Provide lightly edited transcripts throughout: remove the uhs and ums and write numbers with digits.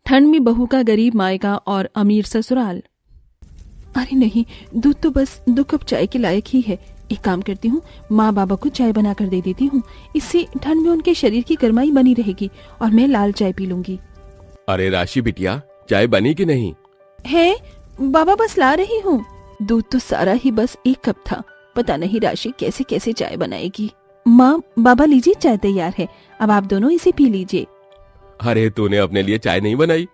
ठंड में बहू का गरीब मायका और अमीर ससुराल। अरे नहीं, दूध तो बस 2 कप चाय के लायक ही है। एक काम करती हूँ, माँ बाबा को चाय बना कर दे देती हूँ। इससे ठंड में उनके शरीर की गर्माई बनी रहेगी और मैं लाल चाय पी लूंगी। अरे राशि बिटिया, चाय बनी कि नहीं? है बाबा, बस ला रही हूँ। दूध तो सारा ही बस 1 कप था। पता नहीं राशि कैसे कैसे चाय बनाएगी। माँ बाबा लीजिए, चाय तैयार है, अब आप दोनों इसे पी लीजिए। अरे तूने अपने लिए चाय नहीं बनाई?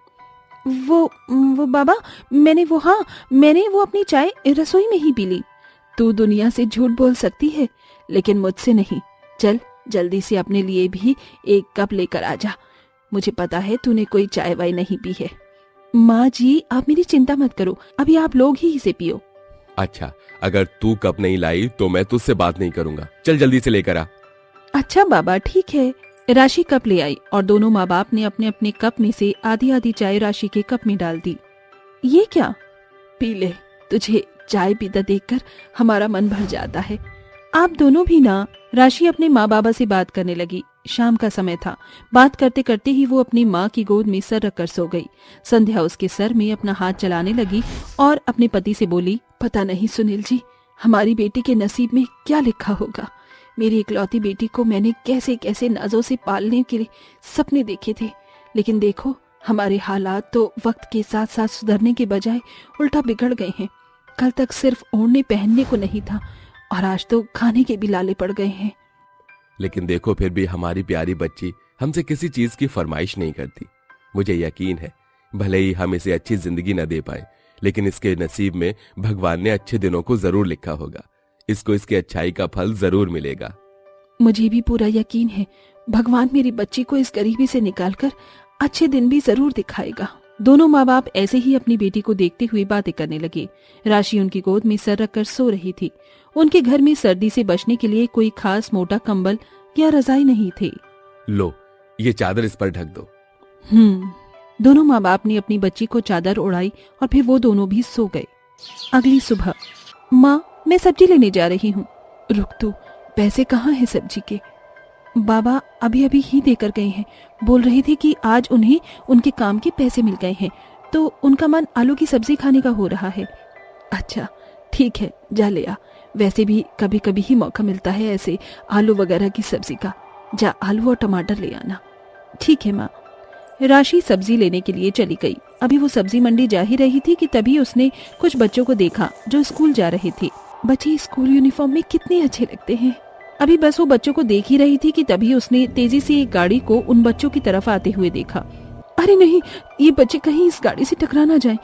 वो बाबा, मैंने वो अपनी चाय रसोई में ही पी ली। तू दुनिया से झूठ बोल सकती है, लेकिन मुझसे नहीं। चल जल्दी से अपने लिए भी 1 कप लेकर आ जा। मुझे पता है तूने कोई चाय वाय नहीं पी है। माँ जी, आप मेरी चिंता मत करो, अभी आप लोग ही इसे पियो। अच्छा, अगर तू कप नहीं लाई तो मैं तुझसे बात नहीं करूंगा। चल जल्दी से लेकर आ। अच्छा बाबा, ठीक है। राशि कप ले आई और दोनों माँ बाप ने अपने अपने कप में से आधी आधी चाय राशि के कप में डाल दी। ये क्या? पी ले, तुझे चाय पीता देखकर हमारा मन भर जाता है। आप दोनों भी ना। राशि अपने माँ बाबा से बात करने लगी। शाम का समय था। बात करते करते ही वो अपनी माँ की गोद में सर रखकर सो गई। संध्या उसके सर में अपना हाथ चलाने लगी और अपने पति से बोली, पता नहीं सुनील जी, हमारी बेटी के नसीब में क्या लिखा होगा। मेरी इकलौती बेटी को मैंने कैसे कैसे नाजों से पालने के लिए सपने देखे थे, लेकिन देखो हमारे हालात तो वक्त के साथ साथ सुधरने के बजाय उल्टा बिगड़ गए हैं। कल तक सिर्फ ओढ़ने पहनने को नहीं था और आज तो खाने के भी लाले पड़ गए हैं। लेकिन देखो, फिर भी हमारी प्यारी बच्ची हमसे किसी चीज की फरमाइश नहीं करती। मुझे यकीन है, भले ही हम इसे अच्छी जिंदगी न दे पाए, लेकिन इसके नसीब में भगवान ने अच्छे दिनों को जरूर लिखा होगा। इसको इसकी अच्छाई का फल जरूर मिलेगा। मुझे भी पूरा यकीन है, भगवान मेरी बच्ची को इस गरीबी से निकालकर अच्छे दिन भी जरूर दिखाएगा। दोनों माँ बाप ऐसे ही अपनी बेटी को देखते हुए बातें करने लगे। राशि उनकी गोद में सर रखकर सो रही थी। उनके घर में सर्दी से बचने के लिए कोई खास मोटा कंबल या रजाई नहीं थे। लो, ये चादर इस पर ढक दो। दोनों माँ बाप ने अपनी बच्ची को चादर ओढ़ाई और फिर वो दोनों भी सो गए। अगली सुबह, माँ मैं सब्जी लेने जा रही हूँ। रुक तू, पैसे कहाँ हैं सब्जी के? बाबा अभी अभी ही देकर गए हैं, बोल रहे थे कि आज उन्हें उनके काम के पैसे मिल गए हैं, तो उनका मन आलू की सब्जी खाने का हो रहा है। अच्छा ठीक है, जा ले आ। वैसे भी कभी कभी ही मौका मिलता है ऐसे आलू वगैरह की सब्जी का। जा आलू और टमाटर ले आना। ठीक है माँ। राशि सब्जी लेने के लिए चली गई। अभी वो सब्जी मंडी जा ही रही थी कि तभी उसने कुछ बच्चों को देखा जो स्कूल जा रहे थे। बच्चे स्कूल यूनिफॉर्म में कितने अच्छे लगते हैं। अभी बस वो बच्चों को देख ही रही थी कि तभी उसने तेजी से एक गाड़ी को उन बच्चों की तरफ आते हुए देखा। अरे नहीं, ये बच्चे कहीं इस गाड़ी से टकरा ना जाएं।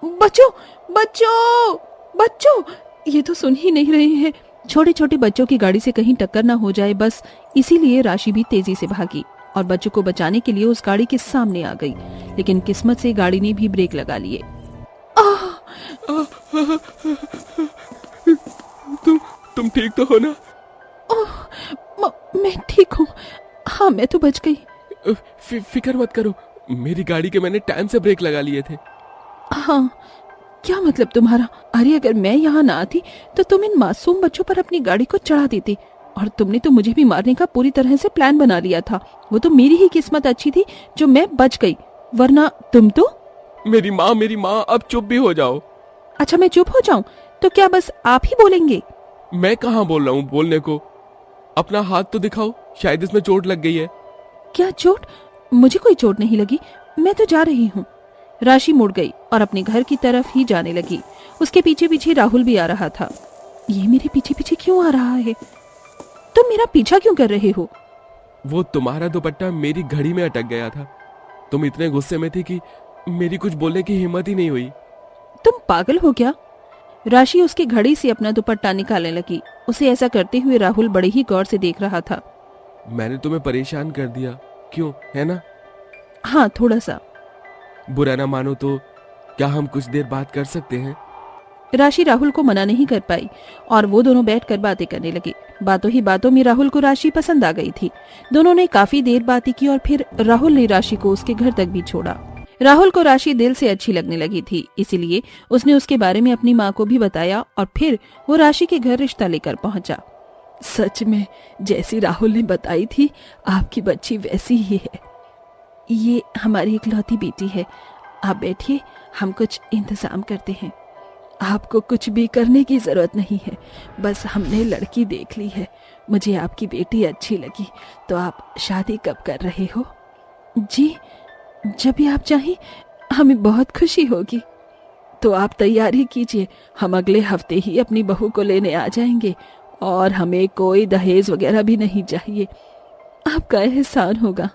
बच्चों बच्चों बच्चों, ये तो सुन ही नहीं रहे हैं। छोटे छोटे बच्चों की गाड़ी से कहीं टक्कर ना हो जाए, बस इसीलिए राशि भी तेजी से भागी और बच्चों को बचाने के लिए उस गाड़ी के सामने आ गई। लेकिन किस्मत से गाड़ी ने भी ब्रेक लगा लिए। तुम ठीक तो हो ना? मैं ठीक हूँ। हाँ, मैं तो बच गई। फिक्र मत करो, मेरी गाड़ी के मैंने टाइम से ब्रेक लगा लिए थे। हाँ, क्या मतलब तुम्हारा? अरे अगर मैं यहाँ ना आती तो तुम इन मासूम बच्चों पर अपनी गाड़ी को चढ़ा देती, और तुमने तो मुझे भी मारने का पूरी तरह से प्लान बना लिया था। वो तो मेरी ही किस्मत अच्छी थी जो मैं बच गई, वरना तुम तो। मेरी माँ, अब चुप भी हो जाओ। अच्छा, मैं चुप हो जाऊं तो क्या बस आप ही बोलेंगे? मैं कहाँ बोल रहा हूँ बोलने को। अपना हाथ तो दिखाओ, शायद इसमें चोट लग गई है। क्या चोट? मुझे कोई चोट नहीं लगी, मैं तो जा रही हूँ। राशि मुड़ गई और अपने घर की तरफ ही जाने लगी। उसके पीछे पीछे राहुल भी आ रहा था। ये मेरे पीछे पीछे क्यों आ रहा है? तुम मेरा पीछा क्यों कर रहे हो? वो तुम्हारा दुपट्टा मेरी घड़ी में अटक गया था। तुम इतने गुस्से में थी कि मेरी कुछ बोलने की हिम्मत ही नहीं हुई। तुम पागल हो क्या? राशि उसकी घड़ी से अपना दुपट्टा निकालने लगी। उसे ऐसा करते हुए राहुल बड़े ही गौर से देख रहा था। मैंने तुम्हें परेशान कर दिया, क्यों, है ना? हाँ, थोड़ा सा। बुरा ना मानो तो क्या हम कुछ देर बात कर सकते हैं? राशि राहुल को मना नहीं कर पाई और वो दोनों बैठकर बातें करने लगे। बातों ही बातों में राहुल को राशि पसंद आ गई थी। दोनों ने काफी देर बातें की और फिर राहुल ने राशि को उसके घर तक भी छोड़ा। राहुल को राशि दिल से अच्छी लगने लगी थी, इसीलिए उसने उसके बारे में अपनी माँ को भी बताया और फिर वो राशि के घर रिश्ता लेकर पहुंचा। सच में जैसी राहुल ने बताई थी, आपकी बच्ची वैसी ही है। ये हमारी इकलौती बेटी है। आप बैठिए, हम कुछ इंतजाम करते हैं। आपको कुछ भी करने की जरूरत नहीं है, बस हमने लड़की देख ली है। मुझे आपकी बेटी अच्छी लगी। तो आप शादी कब कर रहे हो? जी, जब भी आप चाहें, हमें बहुत खुशी होगी। तो आप तैयारी कीजिए, हम अगले हफ्ते ही अपनी बहू को लेने आ जाएंगे और हमें कोई दहेज वगैरह भी नहीं चाहिए। आपका एहसान होगा।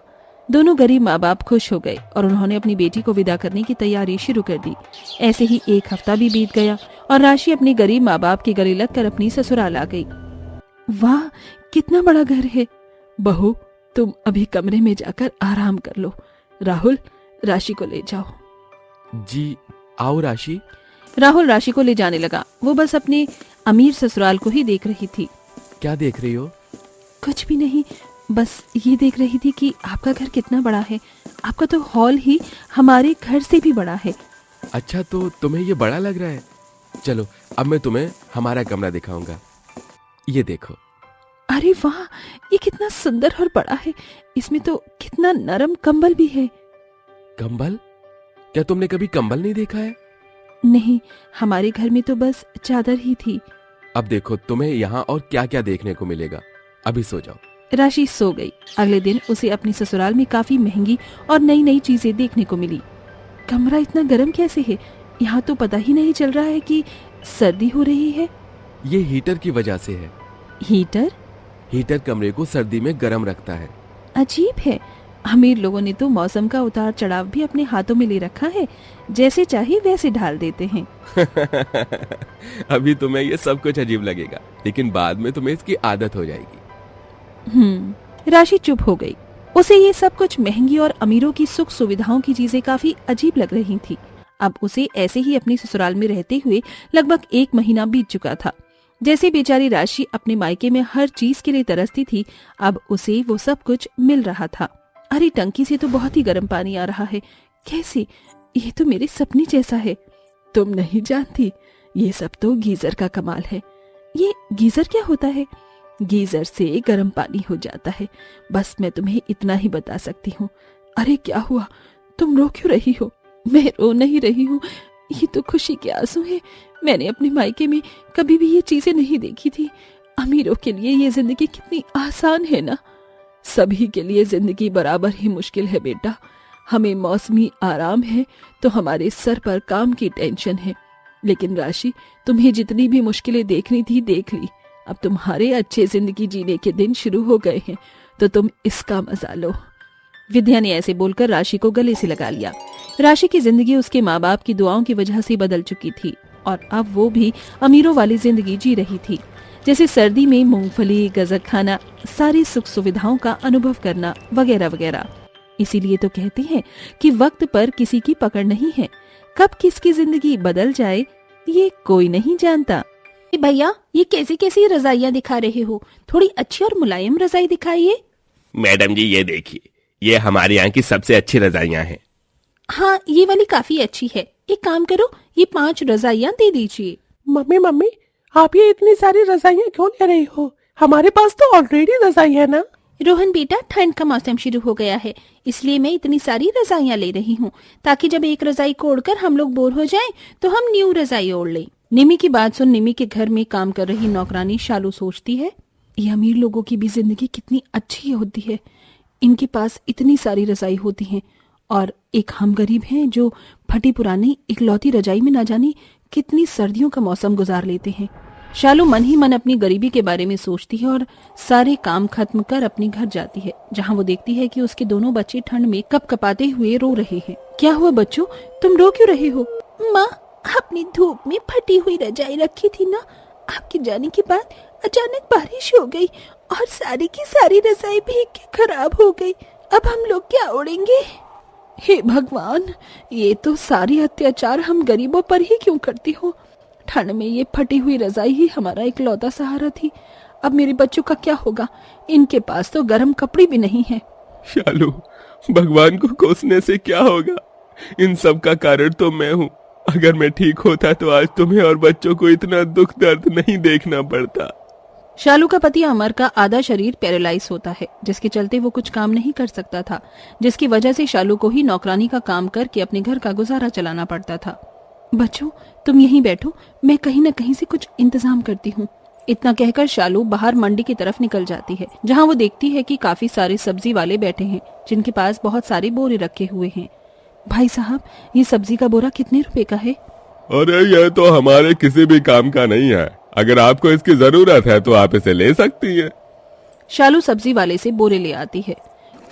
दोनों गरीब माँ बाप खुश हो गए और उन्होंने अपनी बेटी को विदा करने की तैयारी शुरू कर दी। ऐसे ही एक हफ्ता भी बीत गया और राशि अपने गरीब माँ बाप के गले लगकर अपनी ससुराल आ गई। वाह, कितना बड़ा घर है। बहू, तुम अभी कमरे में जाकर आराम कर लो। राहुल, राशि को ले जाओ। जी, आओ राशि। राहुल राशि को ले जाने लगा। वो बस अपने अमीर ससुराल को ही देख रही थी। क्या देख रही हो? कुछ भी नहीं, बस ये देख रही थी कि आपका घर कितना बड़ा है। आपका तो हॉल ही हमारे घर से भी बड़ा है। अच्छा, तो तुम्हें ये बड़ा लग रहा है? चलो, अब मैं तुम्हें हमारा कमरा दिखाऊंगा। ये देखो। अरे वाह, ये कितना सुंदर और बड़ा है। इसमें तो कितना नरम कंबल भी है। कंबल? क्या तुमने कभी कंबल नहीं देखा है? नहीं, हमारे घर में तो बस चादर ही थी। अब देखो तुम्हें यहाँ और क्या क्या देखने को मिलेगा। अभी सो जाओ। राशि सो गई। अगले दिन उसे अपनी ससुराल में काफी महंगी और नई नई चीजें देखने को मिली। कमरा इतना गर्म कैसे है? यहाँ तो पता ही नहीं चल रहा है कि सर्दी हो रही है। ये हीटर की वजह से है। हीटर? हीटर कमरे को सर्दी में गर्म रखता है। अजीब है। अमीर लोगों ने तो मौसम का उतार चढ़ाव भी अपने हाथों में ले रखा है, जैसे चाहे वैसे ढाल देते हैं। अभी तुम्हें ये सब कुछ अजीब लगेगा, लेकिन बाद में तुम्हें इसकी आदत हो जाएगी। राशि चुप हो गई। उसे ये सब कुछ महंगी और अमीरों की सुख सुविधाओं की चीजें काफी अजीब लग रही थी। अब उसे ऐसे ही अपनी ससुराल में रहते हुए लगभग 1 महीना बीत चुका था। जैसे बेचारी राशि अपने मायके में हर चीज के लिए तरसती थी, अब उसे वो सब कुछ मिल रहा था। अरे, टंकी से तो बहुत ही गर्म पानी आ रहा है। कैसे? ये तो मेरे सपने जैसा है। तुम नहीं जानती, ये सब तो गीजर का कमाल है। ये गीजर क्या होता है? गीजर से गर्म पानी हो जाता है, बस मैं तुम्हें इतना ही बता सकती हूँ। अरे क्या हुआ? तुम रो क्यों रही हो? मैं रो नहीं रही हूँ, ये तो खुशी के आंसू है। मैंने अपने मायके में कभी भी ये चीजें नहीं देखी थी। अमीरों के लिए ये जिंदगी कितनी आसान है ना। सभी के लिए जिंदगी बराबर ही मुश्किल है बेटा। हमें मौसमी आराम है तो हमारे सर पर काम की टेंशन है, लेकिन राशि, तुम्हें जितनी भी मुश्किलें देखनी थी देख ली। अब तुम्हारे अच्छे जिंदगी जीने के दिन शुरू हो गए हैं, तो तुम इसका मजा लो। विद्या ने ऐसे बोलकर राशि को गले से लगा लिया। राशि की जिंदगी उसके माँ बाप की दुआओं की वजह से बदल चुकी थी और अब वो भी अमीरों वाली जिंदगी जी रही थी, जैसे सर्दी में मूंगफली, गजक खाना, सारी सुख सुविधाओं का अनुभव करना वगैरह वगैरह। इसीलिए तो कहते हैं कि वक्त पर किसी की पकड़ नहीं है। कब किसकी जिंदगी बदल जाए ये कोई नहीं जानता। भैया, ये कैसी कैसी रजाइयाँ दिखा रहे हो? थोड़ी अच्छी और मुलायम रजाई दिखाइए। मैडम जी, ये देखिए, ये हमारे यहाँ की सबसे अच्छी रजाइयाँ हैं। हाँ, ये वाली काफी अच्छी है। एक काम करो, ये 5 रजाइयाँ दे दीजिए। मम्मी, आप ये इतनी सारी रजाइयाँ क्यों ले रही हो? हमारे पास तो ऑलरेडी रजाई है ना। रोहन बेटा, ठंड का मौसम शुरू हो गया है, इसलिए मैं इतनी सारी रजाइयाँ ले रही हूँ, ताकि जब एक रजाई को ओढ़कर हम लोग बोर हो जाएं, तो हम न्यू रजाई ओढ़ लें। निमी की बात सुन निमी के घर में काम कर रही नौकरानी शालू सोचती है, ये अमीर लोगों की भी जिंदगी कितनी अच्छी होती है। इनके पास इतनी सारी रजाई होती हैं और एक हम गरीब हैं जो फटी पुरानी इकलौती रजाई में ना जाने कितनी सर्दियों का मौसम गुजार लेते हैं। शालू मन ही मन अपनी गरीबी के बारे में सोचती है और सारे काम खत्म कर अपने घर जाती है, जहाँ वो देखती है कि उसके दोनों बच्चे ठंड में कपकपाते हुए रो रहे हैं। क्या हुआ बच्चों, तुम रो क्यों रहे हो? माँ, अपनी धूप में फटी हुई रजाई रखी थी ना, आपके जाने के बाद अचानक बारिश हो गई और सारी की सारी रजाई भीग के खराब हो गई। अब हम लोग क्या ओढ़ेंगे? हे भगवान, ये तो सारी अत्याचार हम गरीबों पर ही क्यों करती हो? ठंड में ये फटी हुई रजाई ही हमारा इकलौता सहारा थी। अब मेरे बच्चों का क्या होगा? इनके पास तो गर्म कपड़े भी नहीं है। शालू, भगवान को कोसने से क्या होगा? इन सब का कारण तो मैं हूँ। अगर मैं ठीक होता तो आज तुम्हें और बच्चों को इतना दुख दर्द नहीं देखना पड़ता। शालू का पति अमर का आधा शरीर पैरालाइज होता है, जिसके चलते वो कुछ काम नहीं कर सकता था, जिसकी वजह से शालू को ही नौकरानी का काम करके अपने घर का गुजारा चलाना पड़ता था। बच्चों, तुम यहीं बैठो, मैं कहीं न कहीं से कुछ इंतजाम करती हूँ। इतना कहकर शालू बाहर मंडी की तरफ निकल जाती है, जहाँ वो देखती है कि काफी सारे सब्जी वाले बैठे हैं, जिनके पास बहुत सारे बोरे रखे हुए हैं। भाई साहब, ये सब्जी का बोरा कितने रुपए का है? अरे ये तो हमारे किसी भी काम का नहीं है, अगर आपको इसकी जरूरत है तो आप इसे ले सकती हैं। शालू सब्जी वाले से बोरे ले आती है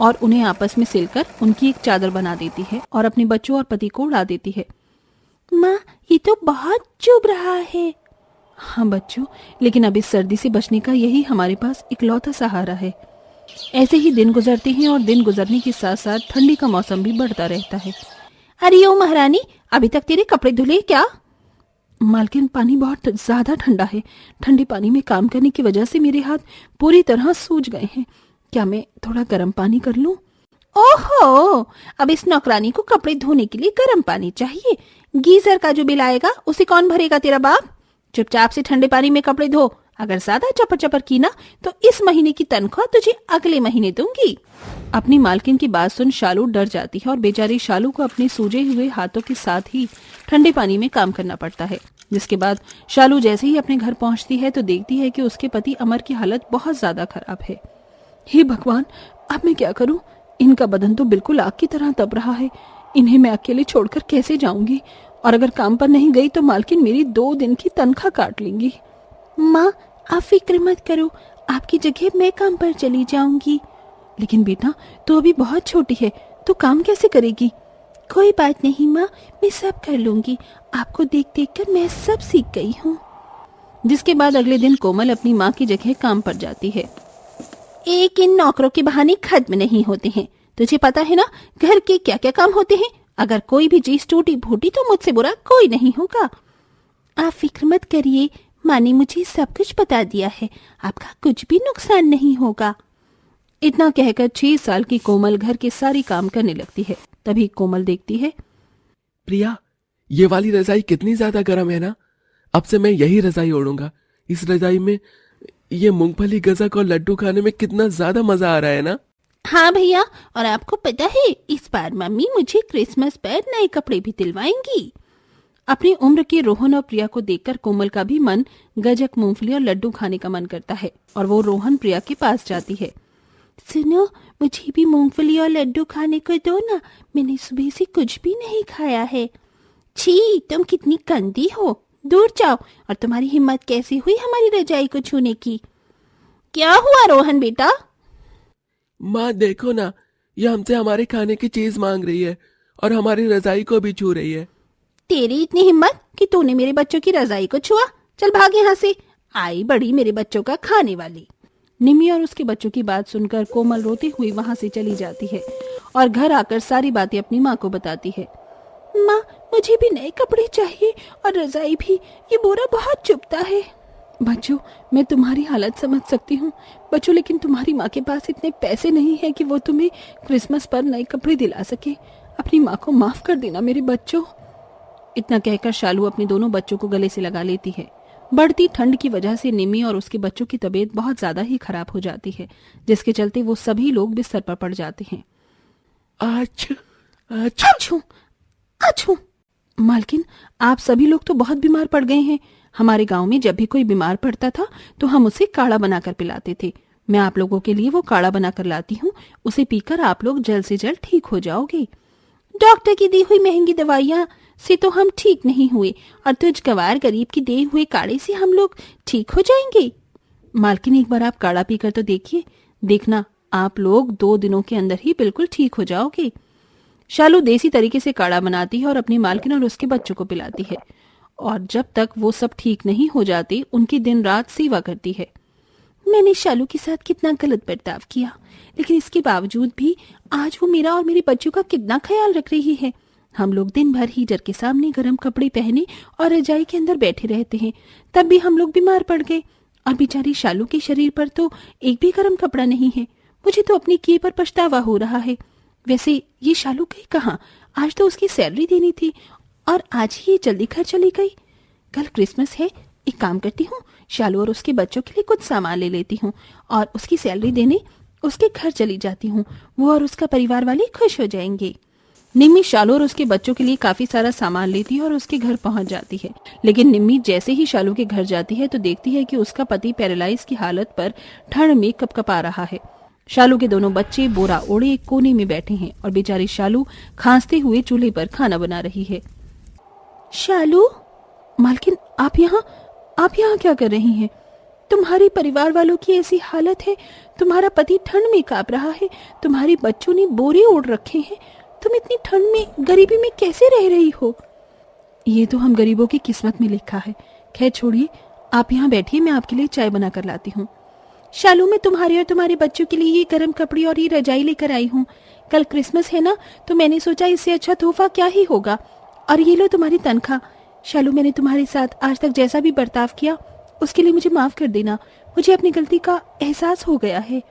और उन्हें आपस में सिलकर उनकी एक चादर बना देती है और अपने बच्चों और पति को उड़ा देती है। माँ, ये तो बहुत चुभ रहा है। हाँ बच्चों, लेकिन अब इस सर्दी से बचने का यही हमारे पास इकलौता सहारा है। ऐसे ही दिन गुजरते हैं और दिन गुजरने के साथ साथ ठंडी का मौसम भी बढ़ता रहता है। अरे ओ महारानी, अभी तक तेरे कपड़े धुले क्या? मालकिन, पानी बहुत ज्यादा ठंडा है। ठंडे पानी में काम करने की वजह से मेरे हाथ पूरी तरह सूज गए हैं। क्या मैं थोड़ा गर्म पानी कर लूं? ओहो, अब इस नौकरानी को कपड़े धोने के लिए गर्म पानी चाहिए। गीजर का जो बिल आएगा उसे कौन भरेगा? तेरा बाप। चुपचाप से ठंडे पानी में कपड़े धो। अगर ज्यादा चपर चपर की ना तो इस महीने की तनख्वाह तुझे अगले महीने दूंगी। अपनी मालकिन की बात सुन शालू डर जाती है और बेचारी शालू को अपने सूजे हुए हाथों के साथ ही ठंडे पानी में काम करना पड़ता है। जिसके बाद शालू जैसे ही अपने घर पहुंचती है तो देखती है कि उसके पति अमर की हालत बहुत ज्यादा खराब है। हे भगवान, अब मैं क्या करूं? इनका बदन तो बिल्कुल आग की तरह तप रहा है। इन्हें मैं अकेले छोड़कर कैसे जाऊंगी? और अगर काम पर नहीं गई तो मालकिन मेरी 2 दिन की तनख्वाह काट लेंगी। माँ, आप फिक्र मत करो, आपकी जगह मैं काम पर चली जाऊंगी। लेकिन बेटा, तो अभी बहुत छोटी है, तो काम कैसे करेगी? कोई बात नहीं माँ, मैं सब कर लूंगी। आपको देख देख कर मैं सब सीख गई हूँ। जिसके बाद अगले दिन कोमल अपनी माँ की जगह काम पर जाती है। एक इन नौकरों के बहाने खत्म नहीं होते हैं। तुझे पता है ना घर के क्या क्या काम होते हैं? अगर कोई भी चीज टूटी फूटी तो मुझसे बुरा कोई नहीं होगा। आप फिक्र मत करिए, माँ ने मुझे सब कुछ बता दिया है, आपका कुछ भी नुकसान नहीं होगा। इतना कहकर 6 साल की कोमल घर के सारी काम करने लगती है। तभी कोमल देखती है, प्रिया, ये वाली रजाई कितनी ज्यादा गर्म है ना। अब से मैं यही रजाई ओढ़ूंगा। इस रजाई में ये मूंगफली गजक और लड्डू खाने में कितना ज्यादा मजा आ रहा है ना। हाँ भैया, और आपको पता है इस बार मम्मी मुझे क्रिसमस पर नए कपड़े भी दिलवाएंगी। अपनी उम्र के रोहन और प्रिया को देखकर कोमल का भी मन गजक, मूंगफली और लड्डू खाने का मन करता है और वो रोहन प्रिया के पास जाती है। सुनो, मुझे भी मूंगफली और लड्डू खाने को दो ना, मैंने सुबह से कुछ भी नहीं खाया है। छी, तुम कितनी गंदी हो, दूर जाओ। और तुम्हारी हिम्मत कैसी हुई हमारी रजाई को छूने की? क्या हुआ रोहन बेटा? माँ देखो ना, ये हमसे हमारे खाने की चीज मांग रही है और हमारी रजाई को भी छू रही है। तेरी इतनी हिम्मत कि तूने मेरे बच्चों की रजाई को छुआ? चल भाग यहाँ से, आई बड़ी मेरे बच्चों का खाने वाली। निमी और उसके बच्चों की बात सुनकर कोमल रोती हुई वहां से चली जाती है और घर आकर सारी बातें अपनी माँ को बताती है। माँ, मुझे भी नए कपड़े चाहिए और रजाई भी, ये बोरा बहुत चुभता है। बच्चों, मैं तुम्हारी हालत समझ सकती हूँ बच्चों, लेकिन तुम्हारी माँ के पास इतने पैसे नहीं है कि वो तुम्हें क्रिसमस पर नए कपड़े दिला सके। अपनी माँ को माफ कर देना मेरे बच्चों। इतना कहकर शालू अपने दोनों बच्चों को गले से लगा लेती है। बढ़ती ठंड की वजह से निमी और उसके बच्चों की तबीयत बहुत ज्यादा ही खराब हो जाती है, जिसके चलते वो सभी लोग बिस्तर पर पड़ जाते हैं। अच्छू, अच्छू। मालकिन, आप सभी लोग तो बहुत बीमार पड़ गए हैं। हमारे गांव में जब भी कोई बीमार पड़ता था तो हम उसे काढ़ा बनाकर पिलाते थे। मैं आप लोगों के लिए वो काढ़ा बनाकर लाती हूँ, उसे पीकर आप लोग जल्द से जल्द ठीक हो जाओगे। डॉक्टर की दी हुई महंगी दवाइयाँ से तो हम ठीक नहीं हुए और तुझ गवार गरीब की दिए हुए काढ़े से हम लोग ठीक हो जाएंगे। मालकिन, एक बार आप काढ़ा पीकर तो देखिए, देखना आप लोग 2 दिनों के अंदर ही बिल्कुल ठीक हो जाओगे। शालू देसी तरीके से काढ़ा बनाती है और अपनी मालकिन और उसके बच्चों को पिलाती है और जब तक वो सब ठीक नहीं हो जाते उनकी दिन रात सेवा करती है। मैंने शालू के साथ कितना गलत बर्ताव किया, लेकिन इसके बावजूद भी आज वो मेरा और मेरे बच्चों का कितना ख्याल रख रही है। हम लोग दिन भर हीटर के सामने गर्म कपड़े पहने और रजाई के अंदर बैठे रहते हैं, तब भी हम लोग बीमार पड़ गए और बेचारी शालू के शरीर पर तो एक भी गर्म कपड़ा नहीं है। मुझे तो अपने किए पर पछतावा हो रहा है। वैसे ये शालू गई कहाँ? आज तो उसकी सैलरी देनी थी और आज ही ये जल्दी घर चली गई। कल क्रिसमस है, एक काम करती हूँ, शालू और उसके बच्चों के लिए कुछ सामान ले लेती हूँ और उसकी सैलरी देने उसके घर चली जाती हूँ। वो और उसका परिवार वाले खुश हो जाएंगे। निम्मी शालू और उसके बच्चों के लिए काफी सारा सामान लेती है और उसके घर पहुंच जाती है। लेकिन निम्मी जैसे ही शालू के घर जाती है तो देखती है कि उसका पति पैरालाइज की हालत पर ठंड में कपकपा रहा है। शालू के दोनों बच्चे बोरा ओढ़े एक कोने में बैठे हैं और बेचारी शालू खांसते हुए चूल्हे पर खाना बना रही है। शालू, मालकिन आप यहाँ क्या कर रही हैं? तुम्हारे परिवार वालों की ऐसी हालत है, तुम्हारा पति ठंड में कांप रहा है, तुम्हारे बच्चों ने बोरे ओढ़ रखे हैं, तुम इतनी ठंड में गरीबी में कैसे रह रही हो? ये तो हम गरीबों की किस्मत में लिखा है। खैर छोड़िए, आप यहाँ बैठिए, मैं आपके लिए चाय बना कर लाती हूँ। शालू, मैं तुम्हारे और तुम्हारे बच्चों के लिए ये गर्म कपड़े और ये रजाई लेकर आई हूँ। कल क्रिसमस है ना, तो मैंने सोचा इससे अच्छा तोहफा क्या ही होगा। और ये लो तुम्हारी तनख्वाह। शालू, मैंने तुम्हारे साथ आज तक जैसा भी बर्ताव किया उसके लिए मुझे माफ कर देना। मुझे अपनी गलती का एहसास हो गया है।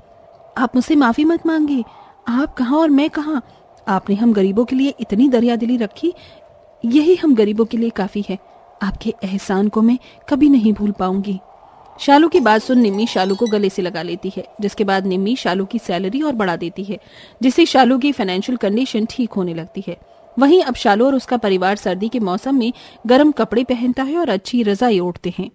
आप मुझसे माफी मत मांगिए। आप कहाँ और मैं कहाँ, आपने हम गरीबों के लिए इतनी दरियादिली रखी, यही हम गरीबों के लिए काफी है। आपके एहसान को मैं कभी नहीं भूल पाऊंगी। शालू की बात सुन निम्मी शालू को गले से लगा लेती है, जिसके बाद निम्मी शालू की सैलरी और बढ़ा देती है, जिससे शालू की फाइनेंशियल कंडीशन ठीक होने लगती है। वहीं अब शालू और उसका परिवार सर्दी के मौसम में गर्म कपड़े पहनता है और अच्छी रजाई ओढ़ते हैं।